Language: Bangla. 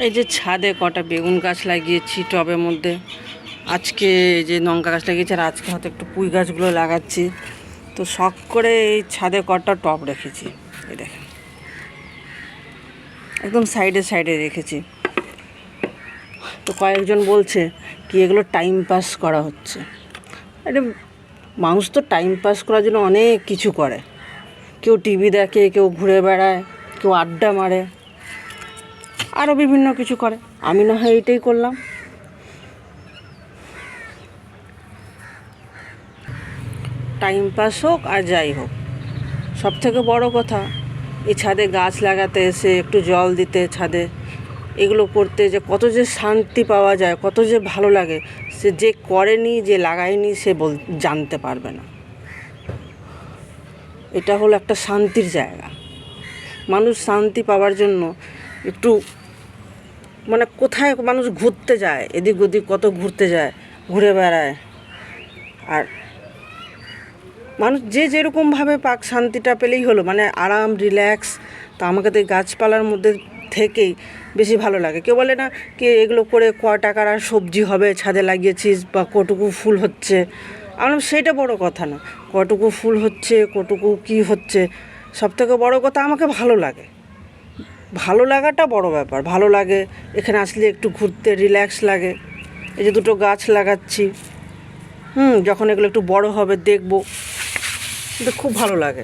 এই যে ছাদে কটা বেগুন গাছ লাগিয়েছি টবের মধ্যে। আজকে যে লঙ্কা গাছ লাগিয়েছি আর আজকে হয়তো একটু পুঁই গাছগুলো লাগাচ্ছি। তো শখ করে এই ছাদে কটা টব রেখেছি, এই দেখেন একদম সাইডে সাইডে রেখেছি। তো কয়েকজন বলছে কি এগুলো টাইম পাস করা হচ্ছে। এটা মানুষ তো টাইম পাস করার জন্য অনেক কিছু করে, কেউ টিভি দেখে, কেউ ঘুরে বেড়ায়, কেউ আড্ডা মারে, আরও বিভিন্ন কিছু করে। আমি না হয় এইটাই করলাম। টাইম পাস হোক আর যাই হোক, সবথেকে বড় কথা এই ছাদে গাছ লাগাতে এসে একটু জল দিতে, ছাদে এগুলো করতে যে কত যে শান্তি পাওয়া যায়, কত যে ভালো লাগে, সে যে করেনি, যে লাগায়নি, সে জানতে পারবে না। এটা হলো একটা শান্তির জায়গা। মানুষ শান্তি পাওয়ার জন্য একটু মানে কোথায় মানুষ ঘুরতে যায়, এদিক ওদিক কত ঘুরতে যায়, ঘুরে বেড়ায়। আর মানুষ যে যেরকমভাবে পাক, শান্তিটা পেলেই হলো, মানে আরাম, রিল্যাক্স। তো আমাকে তো এই গাছপালার মধ্যে থেকেই বেশি ভালো লাগে। কেউ বলে না কি এগুলো করে ক টাকার আর সবজি হবে, ছাদে লাগিয়েছিস, বা কটুকু ফুল হচ্ছে। আমার সেইটা বড় কথা না, কটুকু ফুল হচ্ছে, কটুকু কী হচ্ছে, সবথেকে বড় কথা আমাকে ভালো লাগে। ভালো লাগাটা বড় ব্যাপার। ভালো লাগে এখানে আসলে একটু ঘুরতে, রিল্যাক্স লাগে। এই যে দুটো গাছ লাগাচ্ছি, যখন এগুলো একটু বড় হবে দেখবো, কিন্তু খুব ভালো লাগে।